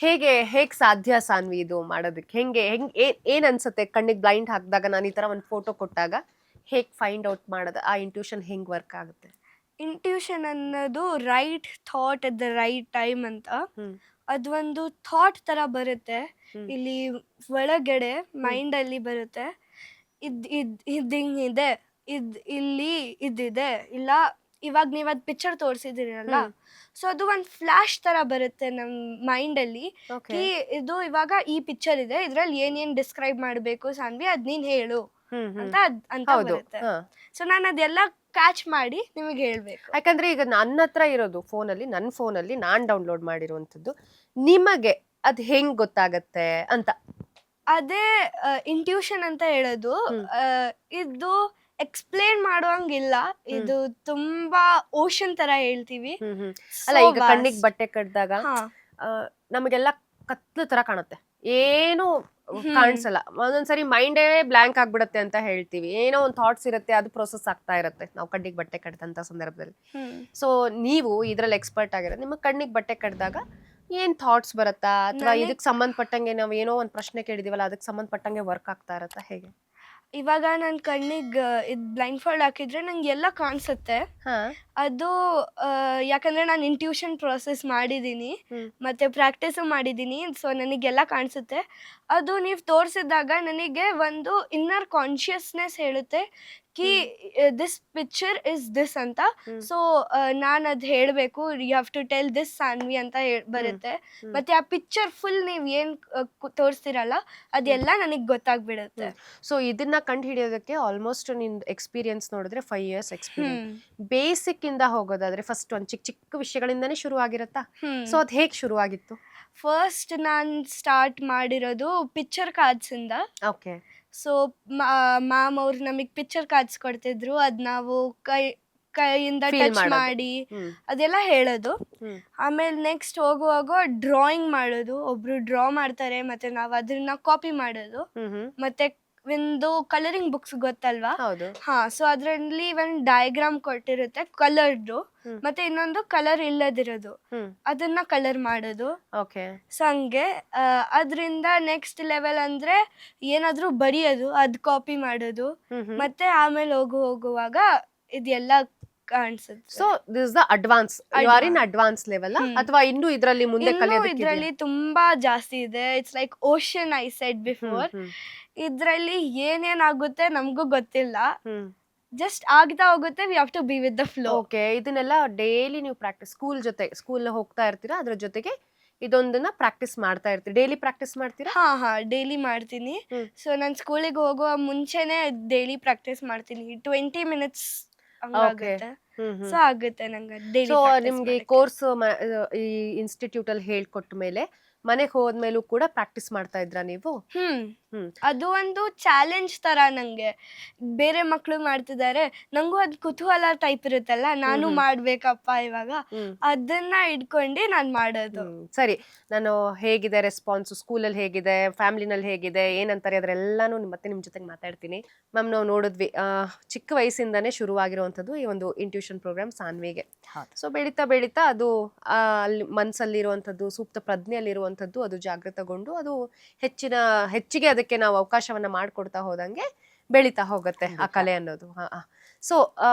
ಹೇಗ್ ಸಾಧ್ಯ ಸಾನ್ವಿ ಇದು ಮಾಡೋದಕ್ಕೆ? ಏನ್ ಅನ್ಸುತ್ತೆ ಕಣ್ಣಿಗೆ ಬ್ಲೈಂಡ್ ಹಾಕಿದಾಗ ನಾನು ಈ ತರ ಒಂದು ಫೋಟೋ ಕೊಟ್ಟಾಗ ಹೇಗ್ ಫೈಂಡ್ ಔಟ್ ಮಾಡೋದು? ಆ ಇಂಟ್ಯೂಷನ್ ಹೆಂಗ್ ವರ್ಕ್ ಆಗುತ್ತೆ? ಇಂಟ್ಯೂಷನ್ ಅನ್ನೋದು right thought at the right time ಅಂತ. ಹ್ಮ್ ಅದೊಂದು ಥಾಟ್ ಥರ ಬರುತ್ತೆ. ಹ್ಮ್ ಇಲ್ಲಿ ಒಳಗಡೆ ಮೈಂಡಲ್ಲಿ ಬರುತ್ತೆ. ಇದು ಹಿಂಗಿದೆ, ಇಲ್ಲಿ ಇದಿದೆ, ಇಲ್ಲ ಇವಾಗ ನೀವು ಅದು ಪಿಕ್ಚರ್ ತೋರಿಸಿದಿರಲ್ಲ, ಸೊ ಅದು ಒಂದು ಫ್ಲ್ಯಾಶ್ ಥರ ಬರುತ್ತೆ ನಮ್ಮ ಮೈಂಡಲ್ಲಿ. ಓಕೆ. ಕಿ ಇದು ಇವಾಗ ಈ ಪಿಕ್ಚರ್ ಇದೆ, ಇದರಲ್ಲಿ ಏನೇನು ಡಿಸ್ಕ್ರೈಬ್ ಮಾಡಬೇಕು ಸಾನ್ವಿ, ಅದು ನೀನು ಹೇಳು ಅಂತ ಹೌದು. ಬರುತ್ತೆ. ಸೊ ನಾನು ಅದೆಲ್ಲ ಕ್ಯಾಚ್ ಮಾಡಿ ನಿಮಗೆ ಹೇಳಬೇಕು. ಯಾಕಂದ್ರೆ ಈಗ ನನ್ನ ಹತ್ರ ಇರೋದು ನನ್ನ ಫೋನಲ್ಲಿ ನಾನ್ ಡೌನ್ಲೋಡ್ ಮಾಡಿರುವಂತದ್ದು. ನಿಮಗೆ ಅದ್ ಹೆಂಗ್ ಗೊತ್ತಾಗತ್ತೆ ಅಂತ? ಅದೇ ಇಂಟ್ಯೂಷನ್ ಅಂತ ಹೇಳೋದು. ಇದು ಎಕ್ಸ್ಪ್ಲೇನ್ ಮಾಡುವಂಗಿಲ್ಲ. ಇದು ತುಂಬಾ ಓಷನ್ ತರ ಹೇಳ್ತೀವಿ. ಅಲ್ಲ, ಈಗ ಕಣ್ಣಿಗೆ ಬಟ್ಟೆ ಕಟ್ಟಿದಾಗ ನಮಗೆಲ್ಲ ಕತ್ಲು ತರ ಕಾಣುತ್ತೆ, ಏನು ಕಾಣಿಸಲ್ಲ. ಒಂದೊಂದ್ಸರಿ ಮೈಂಡೇ ಬ್ಲಾಂಕ್ ಆಗ್ಬಿಡತ್ತೆ ಅಂತ ಹೇಳ್ತೀವಿ. ಏನೋ ಒಂದು ಥಾಟ್ಸ್ ಇರುತ್ತೆ, ಅದು ಪ್ರೊಸೆಸ್ ಆಗ್ತಾ ಇರುತ್ತೆ ನಾವು ಕಣ್ಣಿಗೆ ಬಟ್ಟೆ ಕಟ್ಟದಂತ ಸಂದರ್ಭದಲ್ಲಿ. ಸೊ ನೀವು ಇದ್ರಲ್ಲಿ ಎಕ್ಸ್ಪರ್ಟ್ ಆಗಿರೋದು, ನಿಮ್ಮ ಕಣ್ಣಿಗೆ ಬಟ್ಟೆ ಕಟ್ಟಿದಾಗ ಏನ್ ಥಾಟ್ಸ್ ಬರುತ್ತಾ, ಅಥವಾ ಇದಕ್ಕೆ ಸಂಬಂಧಪಟ್ಟಂಗೆ ನಾವು ಏನೋ ಒಂದು ಪ್ರಶ್ನೆ ಕೇಳಿದೀವಲ್ಲ ಅದಕ್ಕೆ ಸಂಬಂಧಪಟ್ಟಂಗೆ ವರ್ಕ್ ಆಗ್ತಾ ಇರತ್ತಾ, ಹೇಗೆ? ಇವಾಗ ನನ್ನ ಕಣ್ಣಿಗೆ ಇದು ಬ್ಲೈಂಡ್ ಫೋಲ್ಡ್ ಹಾಕಿದ್ರೆ ನಂಗೆ ಎಲ್ಲ ಕಾಣಿಸುತ್ತೆ. ಅದು ಯಾಕಂದ್ರೆ ನಾನು ಇಂಟ್ಯೂಷನ್ ಪ್ರೋಸೆಸ್ ಮಾಡಿದ್ದೀನಿ ಮತ್ತೆ ಪ್ರಾಕ್ಟೀಸು ಮಾಡಿದ್ದೀನಿ. ಸೊ ನನಗೆಲ್ಲ ಕಾಣಿಸುತ್ತೆ. ಅದು ನೀವು ತೋರಿಸಿದಾಗ ನನಗೆ ಒಂದು ಇನ್ನರ್ ಕಾನ್ಷಿಯಸ್ನೆಸ್ ಹೇಳುತ್ತೆ ಕಿ ದಿಸ್ ಪಿಕ್ಚರ್ ಇಸ್ ದಿಸ್ ಅಂತ. ಸೊ ನಾನು ಅದು ಹೇಳಬೇಕು, you have to tell this Saanvi ಅಂತ ಬರುತ್ತೆ. ಮತ್ತೆ ಆ ಪಿಕ್ಚರ್ ಫುಲ್ ನೀವು ಏನು ತೋರಿಸ್ತಿರಲ್ಲ ಅದೆಲ್ಲ ನನಗೆ ಗೊತ್ತಾಗ್ಬಿಡುತ್ತೆ. ಸೊ ಇದನ್ನ ಕಂಡು ಹಿಡಿಯೋದಕ್ಕೆ ಆಲ್ಮೋಸ್ಟ್ ನಿನ್ ಎಕ್ಸ್ಪೀರಿಯನ್ಸ್ ನೋಡಿದ್ರೆ 5 years ಎಕ್ಸ್ಪೀರಿಯನ್ಸ್. ಬೇಸಿಕ್ ಇಂದ ಹೋಗೋದಾದ್ರೆ ಫಸ್ಟ್ ಒಂದ್ ಚಿಕ್ಕ ಚಿಕ್ಕ ವಿಷಯಗಳಿಂದಾನೇ ಶುರು ಆಗಿರತ್ತಾ? ಸೊ ಅದ್ ಹೇಗ್ ಶುರು ಆಗಿತ್ತು? ಫಸ್ಟ್ ನಾನು ಸ್ಟಾರ್ಟ್ ಮಾಡಿರೋದು ಪಿಕ್ಚರ್ ಕಾರ್ಡ್ಸ್ ಇಂದ. ಓಕೆ. ಸೊ ಮ್ಯಾಮ್ ಅವ್ರು ನಮಗೆ ಪಿಕ್ಚರ್ ಕಾರ್ಡ್ಸ್ ಕೊಡ್ತಿದ್ರು, ಅದ್ ನಾವು ಕೈಯಿಂದ ಟಚ್ ಮಾಡಿ ಅದೆಲ್ಲ ಹೇಳೋದು. ಆಮೇಲೆ ನೆಕ್ಸ್ಟ್ ಹೋಗುವಾಗ ಡ್ರಾಯಿಂಗ್ ಮಾಡೋದು. ಒಬ್ರು ಡ್ರಾ ಮಾಡ್ತಾರೆ ಮತ್ತೆ ನಾವು ಅದನ್ನ ಕಾಪಿ ಮಾಡೋದು. ಮತ್ತೆ ಒಂದು ಕಲರಿಂಗ್ ಬುಕ್ಸ್ ಗೊತ್ತಲ್ವಾ? ಸೊ ಅದರಲ್ಲಿ ಒಂದು ಡಯಾಗ್ರಾಮ್ ಕೊಟ್ಟಿರುತ್ತೆ ಕಲರ್ದು, ಮತ್ತೆ ಇನ್ನೊಂದು ಕಲರ್ ಇಲ್ಲದಿರೋದು, ಅದನ್ನ ಕಲರ್ ಮಾಡೋದು. ಸೊ ಹಂಗೆ ಅದರಿಂದ ನೆಕ್ಸ್ಟ್ ಲೆವೆಲ್ ಅಂದ್ರೆ ಏನಾದ್ರೂ ಬರೆಯೋದು, ಅದ್ ಕಾಪಿ ಮಾಡೋದು. ಮತ್ತೆ ಆಮೇಲೆ ಹೋಗುವಾಗ ಇದೆಲ್ಲ ಕಾಣಿಸುತ್ತೆ. So this is the advance, you are in advance level, ಅಥವಾ ಇನ್ನು ಇದರಲ್ಲಿ ಮುಂದೆ ಕಲಿಯೋದಕ್ಕೆ ಇದರಲ್ಲಿ ತುಂಬಾ ಜಾಸ್ತಿ ಇದೆ. It's like ocean, I said before. ಇದ್ರಲ್ಲಿ ಏನೇನಾಗುತ್ತೆ ನಮಗೂ ಗೊತ್ತಿಲ್ಲ, ಜಸ್ಟ್ ಆಗ್ತಾ ಹೋಗುತ್ತೆ. We have to be with the flow. Okay. ಇದನ್ನೆಲ್ಲ ಡೈಲಿ ನೀವು ಪ್ರಾಕ್ಟೀಸ್, ಸ್ಕೂಲ್ ಹೋಗ್ತಾ ಇರ್ತೀರಾ, ಅದ್ರ ಜೊತೆಗೆ ಇದೊಂದನ್ನ ಪ್ರಾಕ್ಟೀಸ್ ಮಾಡ್ತಾ ಇರ್ತೀರಿ? ಡೈಲಿ ಪ್ರಾಕ್ಟೀಸ್ ಮಾಡ್ತೀರಾ? ಹಾ ಡೈಲಿ ಮಾಡ್ತೀನಿ. ಸೊ ನಾನು ಸ್ಕೂಲಿಗೆ ಹೋಗುವ ಮುಂಚೆನೆ ಡೈಲಿ ಪ್ರಾಕ್ಟೀಸ್ ಮಾಡ್ತೀನಿ. 20 minutes ಆಗುತ್ತೆ. ಸೊ ಆಗುತ್ತೆ ನಂಗೆ ಡೈಲಿ. ಸೊ ನಿಮ್ಗೆ ಕೋರ್ಸ್ ಈ ಇನ್ಸ್ಟಿಟ್ಯೂಟ್ ಅಲ್ಲಿ ಹೇಳ್ಕೊಟ್ಟ ಮೇಲೆ ಮನೆಗೆ ಹೋದ್ಮೇಲೂ ಕೂಡ ಪ್ರಾಕ್ಟೀಸ್ ಮಾಡ್ತಾ ಇದ್ರಾ ನೀವು? ಅದು ಒಂದು ಚಾಲೆಂಜ್ ತರ ನಂಗೆ. ಬೇರೆ ಮಕ್ಳು ಮಾಡ್ತಿದ್ದಾರೆ, ನಂಗೂ ಅದ್ ಕುತೂಹಲ ಟೈಪ್ ಇರುತ್ತಲ್ಲ, ನಾನು ಮಾಡ್ಬೇಕಪ್ಪ ಇವಾಗ, ಅದನ್ನ ಇಟ್ಕೊಂಡು ನಾನ್ ಮಾಡೋದು. ಸರಿ, ನಾನು ಹೇಗಿದೆ ರೆಸ್ಪಾನ್ಸ್ ಸ್ಕೂಲಲ್ಲಿ, ಹೇಗಿದೆ ಫ್ಯಾಮಿಲಿನಲ್ಲಿ, ಹೇಗಿದೆ ಏನಂತಾರೆ ಅದ್ರೆಲ್ಲಾನು ಮತ್ತೆ ನಿಮ್ ಜೊತೆಗೆ ಮಾತಾಡ್ತೀನಿ. ಮ್ಯಾಮ್, ನಾವು ನೋಡಿದ್ವಿ ಚಿಕ್ಕ ವಯಸ್ಸಿಂದಾನೇ ಶುರುವಾಗಿರುವಂತದ್ದು ಈ ಒಂದು ಇಂಟ್ಯೂಷನ್ ಪ್ರೋಗ್ರಾಮ್ ಸಾನ್ವಿಗೆ. ಸೊ ಬೆಳೀತಾ ಬೆಳೀತಾ ಅದು ಅಲ್ಲಿ ಮನ್ಸಲ್ಲಿರುವಂತದ್ದು, ಸೂಕ್ತ ಪ್ರಜ್ಞೆಯಲ್ಲಿರುವಂತದ್ದು ಅದು ಜಾಗೃತಗೊಂಡು ಅದು ಹೆಚ್ಚಿಗೆ ಅದಕ್ಕೆ ನಾವು ಅವಕಾಶವನ್ನ ಮಾಡ್ಕೊಡ್ತಾ ಹೋದಂಗೆ ಬೆಳೀತಾ ಹೋಗುತ್ತೆ ಆ ಕಲೆ ಅನ್ನೋದು. ಸೊ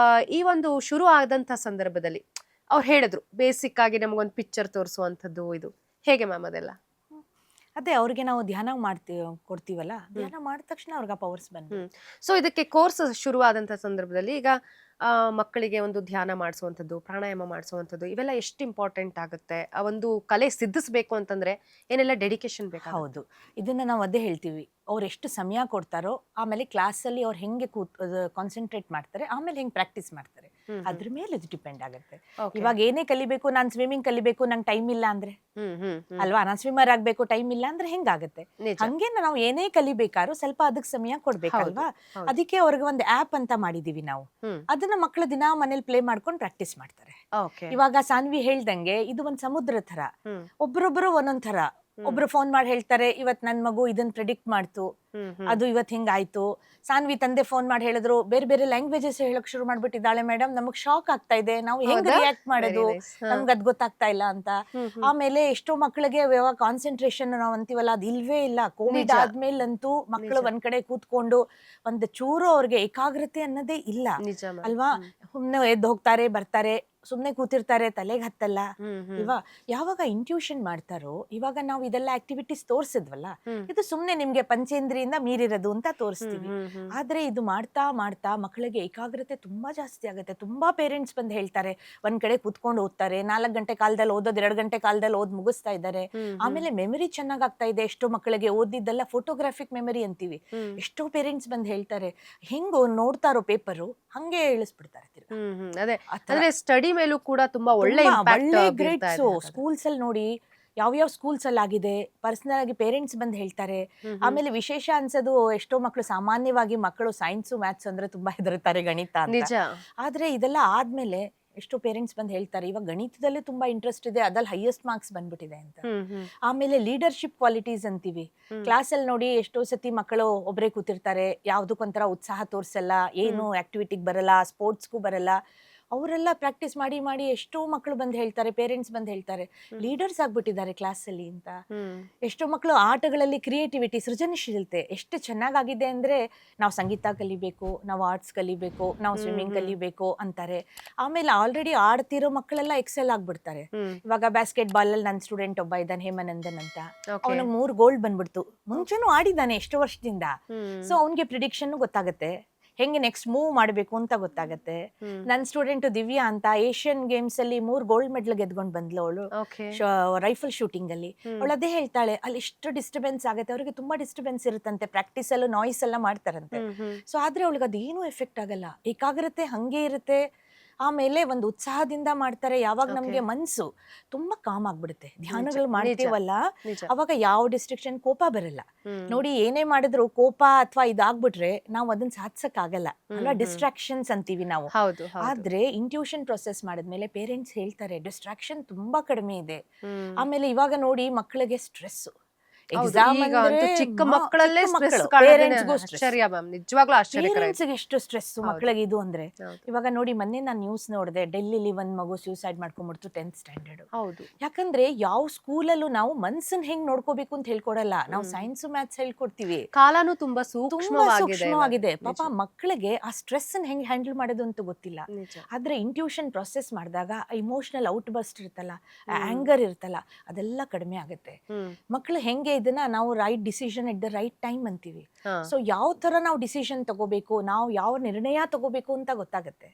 ಈ ಒಂದು ಶುರು ಆದಂತ ಸಂದರ್ಭದಲ್ಲಿ ಅವ್ರು ಹೇಳಿದ್ರು ಬೇಸಿಕ್ ಆಗಿ ನಮಗೊಂದು ಪಿಕ್ಚರ್ ತೋರಿಸುವಂಥದ್ದು, ಇದು ಹೇಗೆ ಮ್ಯಾಮ್ ಅದೆಲ್ಲ? ಅದೇ ಅವ್ರಿಗೆ ನಾವು ಧ್ಯಾನ ಕೊಡ್ತೀವಲ್ಲ, ಧ್ಯಾನ ಮಾಡಿದ ತಕ್ಷಣ ಅವ್ರಿಗೆ ಪವರ್ಸ್ ಬಂದು. ಸೊ ಇದಕ್ಕೆ ಕೋರ್ಸ್ ಶುರು ಆದಂತ ಸಂದರ್ಭದಲ್ಲಿ ಈಗ ಮಕ್ಕಳಿಗೆ ಒಂದು ಧ್ಯಾನ ಮಾಡಿಸುವಂಥದ್ದು, ಪ್ರಾಣಾಯಾಮ ಮಾಡಿಸುವಂಥದ್ದು, ಇವೆಲ್ಲ ಎಷ್ಟು ಇಂಪಾರ್ಟೆಂಟ್ ಆಗುತ್ತೆ? ಆ ಒಂದು ಕಲೆ ಸಿದ್ಧಿಸ್ಬೇಕು ಅಂತಂದ್ರೆ ಏನೆಲ್ಲ ಡೆಡಿಕೇಶನ್ ಬೇಕು? ಹೌದು, ಇದನ್ನ ನಾವು ಅದೇ ಹೇಳ್ತೀವಿ. ಅವ್ರು ಎಷ್ಟು ಸಮಯ ಕೊಡ್ತಾರೋ, ಆಮೇಲೆ ಕ್ಲಾಸಲ್ಲಿ ಅವ್ರು ಹೆಂಗೆ ಕಾನ್ಸಂಟ್ರೇಟ್ ಮಾಡ್ತಾರೆ, ಆಮೇಲೆ ಹೆಂಗೆ ಪ್ರಾಕ್ಟೀಸ್ ಮಾಡ್ತಾರೆ, ಅದ್ರ ಮೇಲೆ ಇದು ಡಿಪೆಂಡ್ ಆಗುತ್ತೆ. ಇವಾಗ ಏನೇ ಕಲಿಬೇಕು, ನಾನು ಸ್ವಿಮ್ಮಿಂಗ್ ಕಲಿಬೇಕು, ನಂಗೆ ಟೈಮ್ ಇಲ್ಲ ಅಂದ್ರೆ ಅಲ್ವಾ, ನಾನು ಸ್ವಿಮ್ಮರ್ ಆಗ್ಬೇಕು, ಟೈಮ್ ಇಲ್ಲ ಅಂದ್ರೆ ಹೆಂಗಾಗತ್ತೆ? ಹಂಗೆ ನಾವು ಏನೇ ಕಲಿಬೇಕಾದ್ರೂ ಸ್ವಲ್ಪ ಅದಕ್ಕೆ ಸಮಯ ಕೊಡ್ಬೇಕಲ್ವಾ. ಅದಕ್ಕೆ ಅವ್ರಿಗೆ ಒಂದು ಆಪ್ ಅಂತ ಮಾಡಿದೀವಿ ನಾವು. ಅದನ್ನ ಮಕ್ಕಳು ದಿನ ಮನೇಲಿ ಪ್ಲೇ ಮಾಡ್ಕೊಂಡು ಪ್ರಾಕ್ಟೀಸ್ ಮಾಡ್ತಾರೆ. ಇವಾಗ ಸಾನ್ವಿ ಹೇಳ್ದಂಗೆ ಇದು ಒಂದ್ ಸಮುದ್ರ ತರ, ಒಬ್ಬರೊಬ್ಬರು ಒಂದೊಂದ್ ತರ. ಒಬ್ರು ಫೋನ್ ಮಾಡಿ ಹೇಳ್ತಾರೆ ಇವತ್ ನನ್ ಮಗು ಇದನ್ನ ಪ್ರಿಡಿಕ್ಟ್ ಮಾಡ್ತು, ಅದು ಇವತ್ ಹಿಂಗಾಯ್ತು. ಸಾನ್ವಿ ತಂದೆ ಫೋನ್ ಮಾಡಿ ಹೇಳಿದ್ರು ಬೇರೆ ಬೇರೆ ಲ್ಯಾಂಗ್ವೇಜಸ್ ಹೇಳಕ್ ಶುರು ಮಾಡ್ಬಿಟ್ಟಿದ್ದಾಳೆ ಮೇಡಮ್, ನಮಗ್ ಶಾಕ್ ಆಗ್ತಾ ಇದೆ, ನಾವು ಹೆಂಗ್ ಹೌದಾ? ರಿಯಾಕ್ಟ್ ಮಾಡೋದು, Very nice. ನಮ್ಗೆ ಅದ್ ಗೊತ್ತಾಗ್ತಾ ಇಲ್ಲ ಅಂತ. ಆಮೇಲೆ ಎಷ್ಟೋ ಮಕ್ಕಳಿಗೆ ಕಾನ್ಸಂಟ್ರೇಷನ್ ನಾವ್ ಅಂತೀವಲ್ಲ ಅದು ಇಲ್ವೇ ಇಲ್ಲ. ಕೋವಿಡ್ ನಿಜ. ಆದ್ಮೇಲಂತೂ ಮಕ್ಕಳು ನಿಜ. ಒಂದ್ ಕಡೆ ಕೂತ್ಕೊಂಡು ಒಂದು ಚೂರು ಅವ್ರಿಗೆ ಏಕಾಗ್ರತೆ ಅನ್ನೋದೇ ಇಲ್ಲ ನಿಜ ಮ್ಯಾಮ್. ಅಲ್ವಾ. ಸುಮ್ನೆ ಎದ್ದು ಹೋಗ್ತಾರೆ ಬರ್ತಾರೆ, ಸುಮ್ನೆ ಕೂತಿರ್ತಾರೆ, ತಲೆಗೆ ಹತ್ತಲ್ಲ ಅಲ್ವಾ. ಯಾವಾಗ ಇಂಟ್ಯೂಷನ್ ಮಾಡ್ತಾರೋ ಇವಾಗ ನಾವು ಇದೆಲ್ಲ ಆಕ್ಟಿವಿಟೀಸ್ ತೋರ್ಸಿದ್ವಲ್ಲ, ಇದು ಸುಮ್ನೆ ನಿಮ್ಗೆ ಪಂಚೇಂದ್ರಿಯಿಂದ ಮೀರಿರೋದು ಅಂತ ತೋರಿಸ್ತೀವಿ. ಆದ್ರೆ ಇದು ಮಾಡ್ತಾ ಮಾಡ್ತಾ ಮಕ್ಕಳಿಗೆ ಏಕಾಗ್ರತೆ ತುಂಬಾ ಜಾಸ್ತಿ ಆಗುತ್ತೆ. ತುಂಬಾ ಪೇರೆಂಟ್ಸ್ ಬಂದು ಹೇಳ್ತಾರೆ ಒಂದ್ ಕಡೆ ಕೂತ್ಕೊಂಡು ಓದ್ತಾರೆ, 4 ಗಂಟೆ ಕಾಲದಲ್ಲಿ ಓದೋದು 2 ಗಂಟೆ ಕಾಲದಲ್ಲಿ ಓದ್ ಮುಗಿಸ್ತಾ ಇದ್ದಾರೆ. ಆಮೇಲೆ ಮೆಮರಿ ಚೆನ್ನಾಗ್ ಆಗ್ತಾ ಇದೆ. ಎಷ್ಟೋ ಮಕ್ಕಳಿಗೆ ಓದಿದ್ದೆಲ್ಲ ಫೋಟೋಗ್ರಾಫಿಕ್ ಮೆಮರಿ ಅಂತೀವಿ. ಎಷ್ಟೋ ಪೇರೆಂಟ್ಸ್ ಬಂದು ಹೇಳ್ತಾರೆ ಹೆಂಗೋ ನೋಡ್ತಾರೋ ಪೇಪರು ಹಂಗೆ ಇಳಿಸ್ಬಿಡ್ತಾರೆ ತಿರ್ಗಾ. ಅದೇ ಅಂದ್ರೆ ಸ್ಟಡಿ ಮೇಲೂ ಕೂಡ ತುಂಬಾ ಒಳ್ಳೆ ಇಂಪ್ಯಾಕ್ಟ್ ಗ್ರೇಟ್ಸ್ ಸ್ಕೂಲ್ಸ್ ಅಲ್ಲಿ ನೋಡಿ ಯಾವ್ಯಾವ ಸ್ಕೂಲ್ಸ್ ಅಲ್ಲಿ ಆಗಿದೆ. ಪರ್ಸನಲ್ ಆಗಿ ಪೇರೆಂಟ್ಸ್ ಬಂದು ಹೇಳ್ತಾರೆ. ಆಮೇಲೆ ವಿಶೇಷ ಅನ್ಸೋದು ಎಷ್ಟೋ ಮಕ್ಕಳು ಸಾಮಾನ್ಯವಾಗಿ ಮಕ್ಕಳು ಸೈನ್ಸ್ ಮ್ಯಾಥ್ಸ್ ಅಂದ್ರೆ ತುಂಬಾ ಹೆದರ್ತಾರೆ, ಗಣಿತ ಅಂತ. ನಿಜ. ಆದ್ರೆ ಇದೆಲ್ಲ ಆದ್ಮೇಲೆ ಎಷ್ಟೋ ಪೇರೆಂಟ್ಸ್ ಬಂದು ಹೇಳ್ತಾರೆ ಇವಾಗ ಗಣಿತದಲ್ಲೂ ತುಂಬಾ ಇಂಟ್ರೆಸ್ಟ್ ಇದೆ, ಅದ್ರಲ್ಲಿ ಹೈಯೆಸ್ಟ್ ಮಾರ್ಕ್ಸ್ ಬಂದ್ಬಿಟ್ಟಿದೆ ಅಂತ. ಆಮೇಲೆ ಲೀಡರ್ಶಿಪ್ ಕ್ವಾಲಿಟೀಸ್ ಅಂತೀವಿ. ಕ್ಲಾಸ್ ಅಲ್ಲಿ ನೋಡಿ ಎಷ್ಟೋ ಸತಿ ಮಕ್ಕಳು ಒಬ್ರೇ ಕೂತಿರ್ತಾರೆ, ಯಾವ್ದಕ್ಕೊಂಥರ ಉತ್ಸಾಹ ತೋರ್ಸಲ್ಲ, ಏನು ಆಕ್ಟಿವಿಟಿಗೆ ಬರಲ್ಲ, ಸ್ಪೋರ್ಟ್ಸ್ಗೂ ಬರಲ್ಲ. ಅವರೆಲ್ಲ ಪ್ರಾಕ್ಟೀಸ್ ಮಾಡಿ ಮಾಡಿ ಎಷ್ಟೋ ಮಕ್ಕಳು ಬಂದು ಹೇಳ್ತಾರೆ, ಪೇರೆಂಟ್ಸ್ ಬಂದು ಹೇಳ್ತಾರೆ ಲೀಡರ್ಸ್ ಆಗ್ಬಿಟ್ಟಿದ್ದಾರೆ ಕ್ಲಾಸ್ ಅಲ್ಲಿ ಅಂತ. ಎಷ್ಟೋ ಮಕ್ಕಳು ಆಟಗಳಲ್ಲಿ ಕ್ರಿಯೇಟಿವಿಟಿ, ಸೃಜನಶೀಲತೆ ಎಷ್ಟು ಚೆನ್ನಾಗಿದೆ ಅಂದ್ರೆ ನಾವು ಸಂಗೀತ ಕಲಿಬೇಕು, ನಾವು ಆರ್ಟ್ಸ್ ಕಲಿಬೇಕು, ನಾವು ಸ್ವಿಮ್ಮಿಂಗ್ ಕಲಿಬೇಕು ಅಂತಾರೆ. ಆಮೇಲೆ ಆಲ್ರೆಡಿ ಆಡ್ತಿರೋ ಮಕ್ಕಳೆಲ್ಲ ಎಕ್ಸೆಲ್ ಆಗ್ಬಿಡ್ತಾರೆ. ಇವಾಗ ಬಾಸ್ಕೆಟ್ ಬಾಲ್ ಅಲ್ಲಿ ನನ್ನ ಸ್ಟೂಡೆಂಟ್ ಒಬ್ಬ ಇದ್ದಾನೆ, ಹೇಮನಂದನ್ ಅಂತ. ಅವನಿಗೆ 3 ಗೋಲ್ಡ್ ಬಂದ್ಬಿಡ್ತು. ಮುಂಚೆನೂ ಆಡಿದ್ದಾನೆ ಎಷ್ಟೋ ವರ್ಷದಿಂದ. ಸೊ ಅವನ್ಗೆ ಪ್ರಿಡಿಕ್ಷನ್ ಗೊತ್ತಾಗತ್ತೆ, ಹೆಂಗೆ ನೆಕ್ಸ್ಟ್ ಮೂವ್ ಮಾಡಬೇಕು ಅಂತ ಗೊತ್ತಾಗತ್ತೆ. ನನ್ನ ಸ್ಟೂಡೆಂಟ್ ದಿವ್ಯಾ ಅಂತ ಏಷ್ಯನ್ ಗೇಮ್ಸ್ ಅಲ್ಲಿ 3 ಗೋಲ್ಡ್ ಮೆಡಲ್ ಗೆದ್ಕೊಂಡು ಬಂದ್ಲು ಅವಳು ರೈಫಲ್ ಶೂಟಿಂಗ್ ಅಲ್ಲಿ. ಅವಳು ಅದೇ ಹೇಳ್ತಾಳೆ ಅಲ್ಲಿ ಇಷ್ಟು ಡಿಸ್ಟರ್ಬೆನ್ಸ್ ಆಗುತ್ತೆ, ಅವ್ರಿಗೆ ತುಂಬಾ ಡಿಸ್ಟರ್ಬೆನ್ಸ್ ಇರುತ್ತಂತೆ, ಪ್ರಾಕ್ಟೀಸ್ ಅಲ್ಲೂ ನಾಯ್ಸ್ ಎಲ್ಲ ಮಾಡ್ತಾರಂತೆ. ಸೊ ಆದ್ರೆ ಅವಳಿಗೆ ಅದೇನು ಎಫೆಕ್ಟ್ ಆಗಲ್ಲ, ಏಕಾಗ್ರತೆ ಹಂಗೆ ಇರುತ್ತೆ. ಆಮೇಲೆ ಒಂದು ಉತ್ಸಾಹದಿಂದ ಮಾಡ್ತಾರೆ. ಯಾವಾಗ ನಮ್ಗೆ ಮನ್ಸು ತುಂಬಾ ಕಾಮ್ ಆಗ್ಬಿಡುತ್ತೆ, ಧ್ಯಾನಗಳು ಮಾಡ್ತೀವಲ್ಲ ಅವಾಗ ಯಾವ ಡಿಸ್ಟ್ರಿಕ್ಷನ್, ಕೋಪ ಬರಲ್ಲ. ನೋಡಿ ಏನೇ ಮಾಡಿದ್ರು ಕೋಪ ಅಥವಾ ಇದಾಗ್ಬಿಟ್ರೆ ನಾವು ಅದನ್ನ ಸಾಧಿಸಕ್ ಆಗಲ್ಲ ಅಲ್ವಾ, ಡಿಸ್ಟ್ರಾಕ್ಷನ್ಸ್ ಅಂತೀವಿ ನಾವು. ಆದ್ರೆ ಇಂಟ್ಯೂಷನ್ ಪ್ರೊಸೆಸ್ ಮಾಡಿದ್ಮೇಲೆ ಪೇರೆಂಟ್ಸ್ ಹೇಳ್ತಾರೆ ಡಿಸ್ಟ್ರಾಕ್ಷನ್ ತುಂಬಾ ಕಡಿಮೆ ಇದೆ. ಆಮೇಲೆ ಇವಾಗ ನೋಡಿ ಮಕ್ಕಳಿಗೆ ಸ್ಟ್ರೆಸ್, ಎಕ್ಸಾಮ್ ಚಿಕ್ಕ ಮಕ್ಕಳಲ್ಲೇ ನಿಜವಾಗ್ಲೂ ಆಶ್ಚರ್ಯ. ಎಷ್ಟು ಸ್ಟ್ರೆಸ್ ಮಕ್ಕಳಿಗೆ ಇದು ಅಂದ್ರೆ. ಇವಾಗ ನೋಡಿ ಮೊನ್ನೆ ನಾನು ನ್ಯೂಸ್ ನೋಡಿದೆ, ಡೆಲ್ಲಿಲಿ ಒಂದ್ ಮಗು ಸೂಸೈಡ್ ಮಾಡ್ಕೊಂಡ್ಬಿಡ್ತು 10th ಸ್ಟ್ಯಾಂಡರ್ಡ್. ಹೌದು. ಯಾಕಂದ್ರೆ ಯಾವ ಸ್ಕೂಲಲ್ಲೂ ನಾವು ಮನ್ಸನ್ ಹೆಂಗ್ ನೋಡ್ಕೋಬೇಕು ಅಂತ ಹೇಳ್ಕೊಡಲ್ಲ, ನಾವು ಸೈನ್ಸ್ ಮ್ಯಾಥ್ಸ್ ಹೇಳ್ಕೊಡ್ತೀವಿ. ಕಾಲನು ತುಂಬಾ ಸೂಕ್ಷ್ಮವಾಗಿದೆ. ಪಾಪ ಮಕ್ಕಳಿಗೆ ಆ ಸ್ಟ್ರೆಸ್ ಹೆಂಗ್ ಹ್ಯಾಂಡಲ್ ಮಾಡೋದು ಅಂತ ಗೊತ್ತಿಲ್ಲ. ಆದ್ರೆ ಇಂಟ್ಯೂಷನ್ ಪ್ರೊಸೆಸ್ ಮಾಡಿದಾಗ ಇಮೋಷನಲ್ ಔಟ್ ಬರ್ಸ್ಟ್ ಇರುತ್ತಲ್ಲ, ಆಂಗರ್ ಇರುತ್ತಲ್ಲ, ಅದೆಲ್ಲ ಕಡಿಮೆ ಆಗುತ್ತೆ. ಮಕ್ಕಳು ಹೆಂಗೆ ಇದನ್ನ ನಾವು right decision at the right time ಅಂತೀವಿ. ಸೊ ಯಾವ ತರ ನಾವು ಡಿಸಿಷನ್ ತಗೋಬೇಕು, ನಾವು ಯಾವ ನಿರ್ಣಯ ತಗೋಬೇಕು ಅಂತ ಗೊತ್ತಾಗುತ್ತೆ.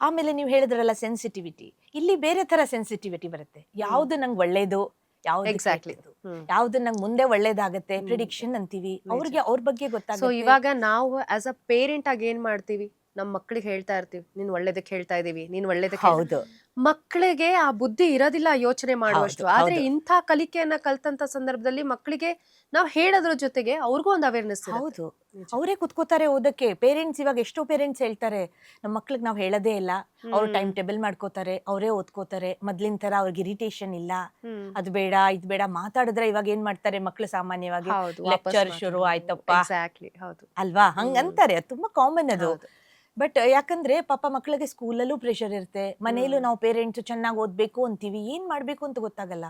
ಆಮೇಲೆ ನೀವು ಹೇಳಿದ್ರಲ್ಲ ಸೆನ್ಸಿಟಿವಿಟಿ, ಇಲ್ಲಿ ಬೇರೆ ತರ ಸೆನ್ಸಿಟಿವಿಟಿ ಬರುತ್ತೆ. ಯಾವ್ದು ನಂಗೆ ಒಳ್ಳೇದು, ಯಾವ್ದು ನಂಗೆ ಮುಂದೆ ಒಳ್ಳೇದಾಗತ್ತೆ, ಪ್ರಿಡಿಕ್ಷನ್ ಅಂತೀವಿ. ಅವ್ರಿಗೆ ಅವ್ರ ಬಗ್ಗೆ ಗೊತ್ತಾಗುತ್ತೆ. ಸೊ ಇವಾಗ ನಾವು ಆಸ್ ಅ ಪೇರೆಂಟ್ ಆಗಿ ಏನ್ ಮಾಡ್ತೀವಿ, ನಮ್ ಮಕ್ಳಿಗೆ ಹೇಳ್ತಾ ಇರ್ತೀವಿ ನೀನ್ ಒಳ್ಳೇದಕ್ಕೆ ಹೇಳ್ತಾ ಇದೀವಿ, ನೀನ್ ಒಳ್ಳೇದಕ್ಕೆ. ಹೌದು, ಮಕ್ಕಳಿಗೆ ಆ ಬುದ್ಧಿ ಇರೋದಿಲ್ಲ ಯೋಚನೆ ಮಾಡುವಷ್ಟು. ಆದ್ರೆ ಇಂಥ ಕಲಿಕೆಯನ್ನ ಕಲ್ತಂತ ಸಂದರ್ಭದಲ್ಲಿ ಮಕ್ಕಳಿಗೆ ನಾವ್ ಹೇಳೋದ್ರ ಜೊತೆಗೆ ಅವ್ರಿಗೂ ಒಂದು ಅವೇರ್ನೆಸ್. ಹೌದು, ಅವರೇ ಕುತ್ಕೋತಾರೆ ಓದಕ್ಕೆ. ಪೇರೆಂಟ್ಸ್ ಇವಾಗ ಎಷ್ಟೋ ಪೇರೆಂಟ್ಸ್ ಹೇಳ್ತಾರೆ ನಮ್ಮ ಮಕ್ಳಿಗೆ ನಾವ್ ಹೇಳೋದೇ ಇಲ್ಲ, ಅವ್ರು ಟೈಮ್ ಟೇಬಲ್ ಮಾಡ್ಕೋತಾರೆ, ಅವರೇ ಓದ್ಕೋತಾರೆ, ಮೊದ್ಲಿನ ತರ ಅವ್ರಿಗೆ ಇರಿಟೇಷನ್ ಇಲ್ಲ, ಅದು ಬೇಡ ಇದು ಬೇಡ ಮಾತಾಡಿದ್ರೆ. ಇವಾಗ ಏನ್ ಮಾಡ್ತಾರೆ ಮಕ್ಳು ಸಾಮಾನ್ಯವಾಗಿ ಲೆಕ್ಚರ್ ಶುರು ಆಯ್ತಪ್ಪ ಅಲ್ವಾ ಹಂಗಂತಾರೆ. ಅದು ತುಂಬಾ ಕಾಮನ್ ಅದು. ಬಟ್ ಯಾಕಂದ್ರೆ ಪಾಪ ಮಕ್ಕಳಿಗೆ ಸ್ಕೂಲಲ್ಲೂ ಪ್ರೆಷರ್ ಇರುತ್ತೆ, ಮನೆಯಲ್ಲೂ ನಾವು ಪೇರೆಂಟ್ಸ್ ಚೆನ್ನಾಗಿ ಓದ್ಬೇಕು ಅಂತೀವಿ, ಏನ್ ಮಾಡ್ಬೇಕು ಅಂತ ಗೊತ್ತಾಗಲ್ಲ.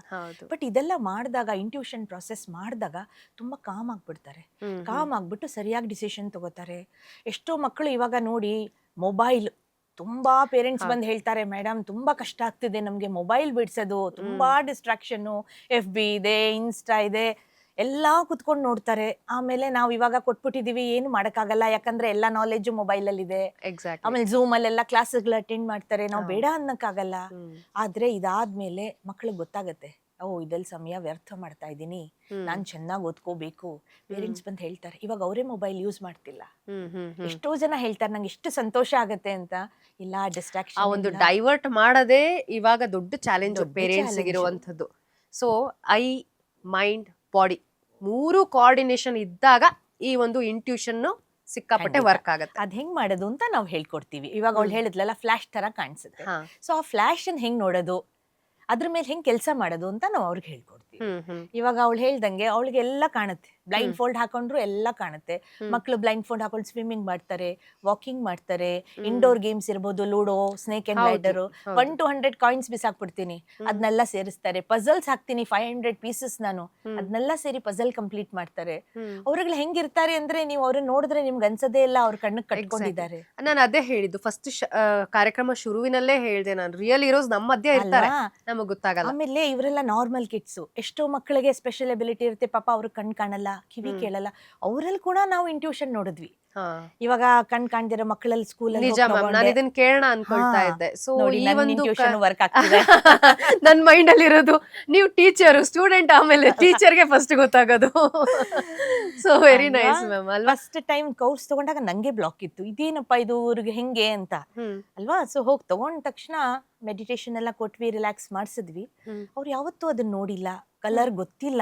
ಬಟ್ ಇದೆಲ್ಲ ಮಾಡಿದಾಗ, ಇಂಟ್ಯೂಷನ್ ಪ್ರಾಸೆಸ್ ಮಾಡಿದಾಗ ತುಂಬಾ ಕಾಮ್ ಆಗ್ಬಿಡ್ತಾರೆ. ಕಾಮ್ ಆಗ್ಬಿಟ್ಟು ಸರಿಯಾಗಿ ಡಿಸಿಷನ್ ತಗೋತಾರೆ. ಎಷ್ಟೋ ಮಕ್ಕಳು ಇವಾಗ ನೋಡಿ ಮೊಬೈಲ್, ತುಂಬಾ ಪೇರೆಂಟ್ಸ್ ಬಂದು ಹೇಳ್ತಾರೆ ಮೇಡಮ್ ತುಂಬಾ ಕಷ್ಟ ಆಗ್ತಿದೆ ನಮ್ಗೆ ಮೊಬೈಲ್ ಬಿಡ್ಸೋದು, ತುಂಬಾ ಡಿಸ್ಟ್ರಾಕ್ಷನ್, FB ಇದೆ, ಇನ್ಸ್ಟಾ ಇದೆ, ಎಲ್ಲಾ ಕುತ್ಕೊಂಡು ನೋಡ್ತಾರೆ. ಆಮೇಲೆ ನಾವು ಇವಾಗ ಕೊಟ್ಬಿಟ್ಟಿದೀವಿ, ಏನು ಮಾಡಕ್ಕಾಗಲ್ಲ ಯಾಕಂದ್ರೆ ಎಲ್ಲಾ ನಾಲೆಜ್ ಮೊಬೈಲ್ ಅಲ್ಲಿ ಇದೆ. ಆಮೇಲೆ ಝೂಮ್ ಅಲ್ಲೆಲ್ಲ ಕ್ಲಾಸಸ್ ಅಟೆಂಡ್ ಮಾಡ್ತಾರೆ, ನಾವು ಬೇಡ ಅನ್ನಕ್ಕಾಗಲ್ಲ. ಆದ್ರೆ ಇದಾದ್ಮೇಲೆ ಮಕ್ಳಿಗೆ ಗೊತ್ತಾಗತ್ತೆ, ಓ ಇದಲ್ಲಿ ಸಮಯ ವ್ಯರ್ಥ ಮಾಡ್ತಾ ಇದ್ದೀನಿ, ನಾನ್ ಚೆನ್ನಾಗಿ ಓದ್ಕೋಬೇಕು. ಪೇರೆಂಟ್ಸ್ ಬಂದು ಹೇಳ್ತಾರೆ, ಇವಾಗ ಅವರೇ ಮೊಬೈಲ್ ಯೂಸ್ ಮಾಡ್ತಿಲ್ಲ. ಎಷ್ಟೋ ಜನ ಹೇಳ್ತಾರೆ ನಂಗೆ ಎಷ್ಟು ಸಂತೋಷ ಆಗತ್ತೆ ಅಂತ. ಇಲ್ಲ, ಡಿಸ್ಟ್ರಾಕ್ಷನ್, ಒಂದು ಡೈವರ್ಟ್ ಮಾಡದೆ ಇವಾಗ ದೊಡ್ಡ ಚಾಲೆಂಜ್ ಪೇರೆಂಟ್ಸ್ ಇರುವಂತದ್ದು. So I, mind, body 3 coordination ಇದ್ದಾಗ ಈ ಒಂದು ಇಂಟ್ಯೂಷನ್ ಸಿಕ್ಕಾಪಟ್ಟೆ ವರ್ಕ್ ಆಗುತ್ತೆ. ಅದ್ ಹೆಂಗ್ ಮಾಡೋದು ಅಂತ ನಾವು ಹೇಳ್ಕೊಡ್ತೀವಿ. ಇವಾಗ ಅವ್ಳು ಹೇಳಿದ್ಲಲ್ಲ ಫ್ಲಾಶ್ ತರ ಕಾಣಿಸುತ್ತೆ. ಸೊ ಆ ಫ್ಲಾಶ್ ಅನ್ನ ಹೆಂಗ್ ನೋಡೋದು, ಅದ್ರ ಮೇಲೆ ಹೆಂಗ್ ಕೆಲಸ ಮಾಡೋದು ಅಂತ ನಾವು ಅವ್ರಿಗೆ ಹೇಳ್ಕೊಡ್ತೀವಿ. ಮಾಡ್ತೀವಿ. ಹ್ಮ್ ಇವಾಗ ಅವಳು ಹೇಳ್ದಂಗೆ ಅವಳಿಗೆ ಎಲ್ಲ ಕಾಣುತ್ತೆ, ಬ್ಲೈಂಡ್ ಫೋಲ್ಡ್ ಹಾಕೊಂಡ್ರು ಎಲ್ಲ ಕಾಣುತ್ತೆ. ಮಕ್ಕಳು ಬ್ಲೈಂಡ್ ಫೋಲ್ಡ್ ಹಾಕೊಂಡು ಸ್ವಿಮ್ಮಿಂಗ್ ಮಾಡ್ತಾರೆ, ವಾಕಿಂಗ್ ಮಾಡ್ತಾರೆ, ಇಂಡೋರ್ ಗೇಮ್ಸ್ ಇರ್ಬೋದು, ludo, snake and ladder, 1 to 100 coins ಬಿಸಾಕ್ಬಿಡ್ತೀನಿ, ಅದನ್ನೆಲ್ಲ ಸೇರಿಸ್ತಾರೆ. ಪಜಲ್ಸ್ ಹಾಕ್ತೀನಿ 500 ಪೀಸಸ್, ನಾನು ಅದನ್ನೆಲ್ಲ ಸೇರಿ ಪಜಲ್ ಕಂಪ್ಲೀಟ್ ಮಾಡ್ತಾರೆ. ಅವ್ರಿಗೆ ಹೆಂಗಿರ್ತಾರೆ ಅಂದ್ರೆ ನೀವು ಅವ್ರನ್ನ ನೋಡಿದ್ರೆ ನಿಮ್ಗೆ ಅನ್ಸದೇ ಇಲ್ಲ ಅವ್ರ ಕಣ್ಣಕ್ಕೆ ಕಟ್ಕೊಂಡಿದ್ದಾರೆ. ನಾನು ಅದೇ ಹೇಳಿದ್ದು ಫಸ್ಟ್ ಕಾರ್ಯಕ್ರಮ ಶುರುವಿನಲ್ಲೇ ಹೇಳ್ದೆ, ನಾನು ರಿಯಲ್ ಹೀರೋಸ್ ನಮ್ಮ ಮಧ್ಯೆ ಇರ್ತಾರೆ, ನಮಗ್ ಗೊತ್ತಾಗಲ್ಲ. ಆಮೇಲೆ ಇವರೆಲ್ಲ ನಾರ್ಮಲ್ ಕಿಡ್ಸ್, ಎಷ್ಟೋ ಮಕ್ಕಳಿಗೆ ಸ್ಪೆಷಲ್ ಎಬಿಲಿಟಿ ಇರುತ್ತೆ, ಪಾಪ ಅವ್ರ ಕಣ್ ಕಾಣಲ್ಲ, ಕಿವಿ ಕೇಳಲ್ಲ, ಅವರಲ್ಲಿ ಕೂಡ ನಾವು ಇಂಟ್ಯೂಷನ್ ನೋಡಿದ್ವಿ. ಇವಾಗ ಕಣ್ ಕಾಣ್ದಿರೋ ಮಕ್ಕಳಲ್ಲಿ ಸ್ಕೂಲಲ್ಲಿ ನಿಜ ಮ್ಯಾಮ್, ನಾನು ಇದನ್ನ ಕೇಳೋಣ ಅನ್ಕೊಳ್ತಾ ಇದ್ದೆ. ಸೊ ಈ ಒಂದು ಇಂಟ್ಯೂಷನ್ ವರ್ಕ್ ಆಗ್ತಿದೆ. ನನ್ ಮೈಂಡ್ ಅಲ್ಲಿ ಇರೋದು, ನೀವು ಟೀಚರ್, ಸ್ಟೂಡೆಂಟ್ ಆಮೇಲೆ ಟೀಚರ್ಗೆ ಫಸ್ಟ್ ಗೊತ್ತಾಗೋದು. ಸೊ ವೆರಿ ನೈಸ್ ಮ್ಯಾಮ್ ಅಲ್ವಾ. ಫಸ್ಟ್ ಟೈಮ್ ಕೋರ್ಸ್ ತಗೊಂಡಾಗ ನಂಗೆ ಬ್ಲಾಕ್ ಇತ್ತು, ಇದೇನಪ್ಪ ಇದು ಇವ್ರಿಗೆ ಹೆಂಗೆ ಅಂತ ಅಲ್ವಾ. ಸೊ ಹೋಗಿ ತಗೊಂಡ ತಕ್ಷಣ ಮೆಡಿಟೇಷನ್ ಎಲ್ಲ ಕೊಟ್ವಿ, ರಿಲ್ಯಾಕ್ಸ್ ಮಾಡಿಸಿದ್ವಿ. ಅವ್ರು ಯಾವತ್ತೂ ಅದನ್ನ ನೋಡಿಲ್ಲ, ಕಲರ್ ಗೊತ್ತಿಲ್ಲ,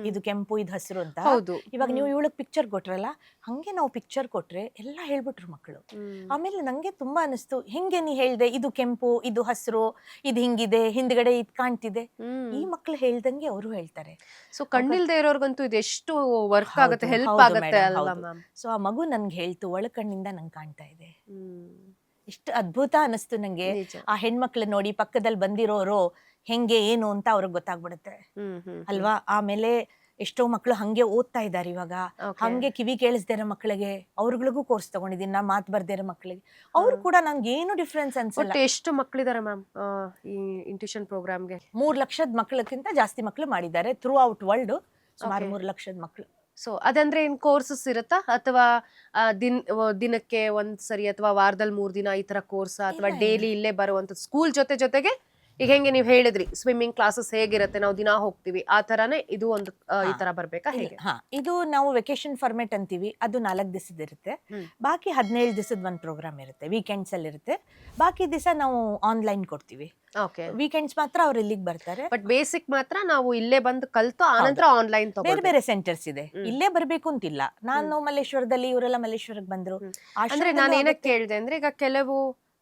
ಇದು ಕೆಂಪು ಇದು ಹಸಿರು ಅಂತ. ಇವಾಗ ನೀವು ಇವಳಿಗೆ ಪಿಕ್ಚರ್ ಕೊಟ್ರಲ್ಲ, ಹಂಗೆ ನಾವು ಪಿಕ್ಚರ್ ಕೊಟ್ರೆ ಎಲ್ಲ ಹೇಳ್ಬಿಟ್ರು ಮಕ್ಕಳು. ಆಮೇಲೆ ನಂಗೆ ತುಂಬಾ ಅನಿಸ್ತು, ಹೆಂಗೆ ನೀ ಹೇಳ್ದೆ ಇದು ಕೆಂಪು ಇದು ಹಸಿರು ಇದು ಹಿಂಗಿದೆ, ಹಿಂದ್ಗಡೆ ಇದ್ ಕಾಣ್ತಿದೆ, ಈ ಮಕ್ಳು ಹೇಳ್ದಂಗೆ ಅವರು ಹೇಳ್ತಾರೆ. ಸೊ ಕಣ್ಣಿಲ್ದೇ ಇರೋರ್ಗಂತೂ ಇದು ಎಷ್ಟು ವರ್ಕ್ ಆಗುತ್ತೆ, ಹೆಲ್ಪ್ ಆಗುತ್ತೆ ಅಲ್ವಾ ಮ್ಯಾಮ್. ಸೊ ಆ ಮಗು ನನ್ಗೆ ಹೇಳ್ತು, ಒಳ ಕಣ್ಣಿಂದ ನಂಗೆ ಕಾಣ್ತಾ ಇದೆ. ಎಷ್ಟು ಅದ್ಭುತ ಅನಿಸ್ತು ನಂಗೆ. ಆ ಹೆಣ್ಮಕ್ಳು ನೋಡಿ ಪಕ್ಕದಲ್ಲಿ ಬಂದಿರೋರು ಹೆಂಗೆ ಏನು ಅಂತ ಅವ್ರಿಗೆ ಗೊತ್ತಾಗ್ಬಿಡುತ್ತೆ ಅಲ್ವಾ. ಆಮೇಲೆ ಎಷ್ಟೋ ಮಕ್ಳು ಹಂಗೆ ಓದ್ತಾ ಇದಾರೆ ಇವಾಗ, ಹಂಗೆ ಕಿವಿ ಕೇಳಿಸ್ದೇ ಇರೋ ಮಕ್ಕಳಿಗೆ ಅವ್ರಿಗಳಿಗೂ ಕೋರ್ಸ್ ತಗೊಂಡಿದ್ದೀನಿ, ನಾ ಮಾತು ಬರ್ದೇ ಇರೋ ಮಕ್ಕಳಿಗೆ, ಅವ್ರು ಕೂಡ ನಂಗೆ ಏನು ಡಿಫ್ರೆನ್ಸ್ ಅನ್ಸಲ್ಲ. ಎಷ್ಟು ಮಕ್ಕಳಿದಾರೆ ಮ್ಯಾಮ್ ಈ ಇಂಟ್ಯೂಷನ್ ಪ್ರೋಗ್ರಾಮ್ಗೆ? 3 ಲಕ್ಷದ ಮಕ್ಕಳಕ್ಕಿಂತ ಜಾಸ್ತಿ ಮಕ್ಕಳು ಮಾಡಿದ್ದಾರೆ ಥ್ರೂ ಔಟ್ ವರ್ಲ್ಡ್, ಸುಮಾರು 3 ಲಕ್ಷದ ಮಕ್ಕಳು. ಸೊ ಅದಂದ್ರೆ ಏನ್ ಕೋರ್ಸಸ್ ಇರುತ್ತಾ, ಅಥವಾ ದಿನಕ್ಕೆ ಒಂದ್ಸರಿ ಅಥವಾ ವಾರದಲ್ಲಿ 3 ದಿನ ಈ ತರ ಕೋರ್ಸ್, ಅಥವಾ ಡೈಲಿ ಇಲ್ಲೇ ಬರುವಂತ ಸ್ಕೂಲ್ ಜೊತೆಗೆ ಈಗ ಹೆಂಗೆ ನೀವು ಹೇಳಿದ್ರಿ ಸ್ವಿಮ್ಮಿಂಗ್ ಕ್ಲಾಸಸ್ ಹೇಗಿರುತ್ತೆ, ನಾವು ದಿನ ಹೋಗ್ತೀವಿ, ಆ ತರಾನೇ ಇದು ಒಂದು ಈ ತರ ಬರ್ಬೇಕಾ ಹೇಗೆ? ಇದು ನಾವು ವೆಕೇಶನ್ ಫಾರ್ಮೆಟ್ ಅಂತೀವಿ, ಅದು 4 ದಿವಸದ ಇರುತ್ತೆ. ಬಾಕಿ 17 ದಿವಸದ ಒಂದು ಪ್ರೋಗ್ರಾಮ್ ಇರುತ್ತೆ, ವೀಕೆಂಡ್ಸ್ ಅಲ್ಲಿ ಇರುತ್ತೆ. ಬಾಕಿ ದಿವಸ ನಾವು ಆನ್ಲೈನ್ ಕೊಡ್ತೀವಿ. ವೀಕೆಂಡ್ಸ್ ಮಾತ್ರ ಅವ್ರು ಇಲ್ಲಿಗೆ ಬರ್ತಾರೆ. ಬಟ್ ಬೇಸಿಕ್ ಮಾತ್ರ ನಾವು ಇಲ್ಲೇ ಬಂದು ಕಲ್ತು ಆನಂತರ ಆನ್ಲೈನ್ ಬೇರೆ ಬೇರೆ ಸೆಂಟರ್ಸ್ ಇದೆ, ಇಲ್ಲೇ ಬರ್ಬೇಕು ಅಂತಿಲ್ಲ. ನಾನು ಮಲ್ಲೇಶ್ವರದಲ್ಲಿ, ಇವರೆಲ್ಲ ಮಲ್ಲೇಶ್ವರಕ್ಕೆ ಬಂದ್ರು. ಅಂದ್ರೆ ನಾನು ಏನಕ್ಕೆ ಕೇಳಿದೆ ಅಂದ್ರೆ, ಈಗ ಕೆಲವು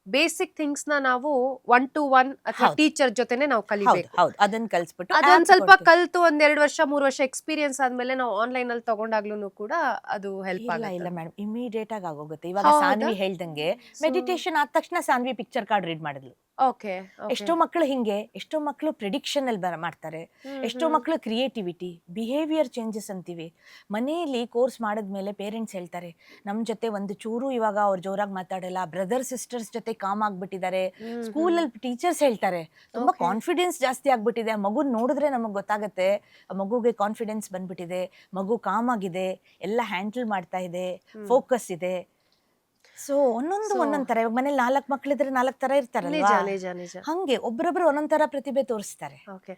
ಬೇಸಿಕ್ ಥಿಂಗ್ಸ್ ನಾವು 1 to 1 ಅಥವಾ ಟೀಚರ್ ಜೊತೆನೆ ನಾವು ಕಲಿಬೇಕು. ಅದನ್ನ ಕಲ್ಸ್ಬಿಟ್ಟು ಅದೊಂದ್ ಸ್ವಲ್ಪ ಕಲ್ತು 1-2 ವರ್ಷ 3 ವರ್ಷ ಎಕ್ಸ್ಪೀರಿಯನ್ಸ್ ಆದ್ಮೇಲೆ ನಾವು ಆನ್ಲೈನ್ ಅಲ್ಲಿ ತಗೊಂಡಾಗ್ಲೂ ಕೂಡ ಅದು ಹೆಲ್ಪ್ ಆಗಲ್ಲ. ಇಲ್ಲ ಮೇಡಮ್, ಇಮಿಡಿಯೇಟ್ ಆಗಿ ಆಗೋಗುತ್ತೆ. ಇವಾಗ ಸಾನ್ವಿ ಹೇಳ್ದಂಗೆ ಮೆಡಿಟೇಷನ್ ಆದ ತಕ್ಷಣ ಸಾನ್ವಿ ಪಿಕ್ಚರ್ ಕಾರ್ಡ್ ರೀಡ್ ಮಾಡಿದ್ಲು. ಎಷ್ಟೋ ಮಕ್ಕಳು ಹಿಂಗೆ, ಎಷ್ಟೋ ಮಕ್ಕಳು ಪ್ರಿಡಿಕ್ಷನ್ ಅಲ್ಲಿ ಮಾಡ್ತಾರೆ, ಎಷ್ಟೋ ಮಕ್ಕಳು ಕ್ರಿಯೇಟಿವಿಟಿ, ಬಿಹೇವಿಯರ್ ಚೇಂಜಸ್ ಅಂತೀವಿ. ಮನೆಯಲ್ಲಿ ಕೋರ್ಸ್ ಮಾಡಿದ್ಮೇಲೆ ಪೇರೆಂಟ್ಸ್ ಹೇಳ್ತಾರೆ, ನಮ್ ಜೊತೆ ಒಂದು ಚೂರು ಇವಾಗ ಅವ್ರು ಜೋರಾಗಿ ಮಾತಾಡಲ್ಲ, ಬ್ರದರ್ ಸಿಸ್ಟರ್ಸ್ ಜೊತೆ ಕಾಮ್ ಆಗ್ಬಿಟ್ಟಿದ್ದಾರೆ. ಸ್ಕೂಲಲ್ಲಿ ಟೀಚರ್ಸ್ ಹೇಳ್ತಾರೆ ತುಂಬಾ ಕಾನ್ಫಿಡೆನ್ಸ್ ಜಾಸ್ತಿ ಆಗ್ಬಿಟ್ಟಿದೆ, ಆ ಮಗು ನೋಡಿದ್ರೆ ನಮಗ್ ಗೊತ್ತಾಗತ್ತೆ ಆ ಮಗುಗೆ ಕಾನ್ಫಿಡೆನ್ಸ್ ಬಂದ್ಬಿಟ್ಟಿದೆ, ಮಗು ಕಾಮ್ ಆಗಿದೆ, ಎಲ್ಲ ಹ್ಯಾಂಡಲ್ ಮಾಡ್ತಾ ಇದೆ, ಫೋಕಸ್ ಇದೆ. ಸೊ ಒಂದೊಂದ್ ತರ, ಇವಾಗ ಮನೇಲಿ 4 ಮಕ್ಳಿದ್ರೆ 4 ತರ ಇರ್ತಾರಲ್ಲ, ಹಂಗೆ ಒಬ್ಬರೊಬ್ರು ಒಂದೊಂದ್ ತರ ಪ್ರತಿಭೆ ತೋರಿಸ್ತಾರೆ.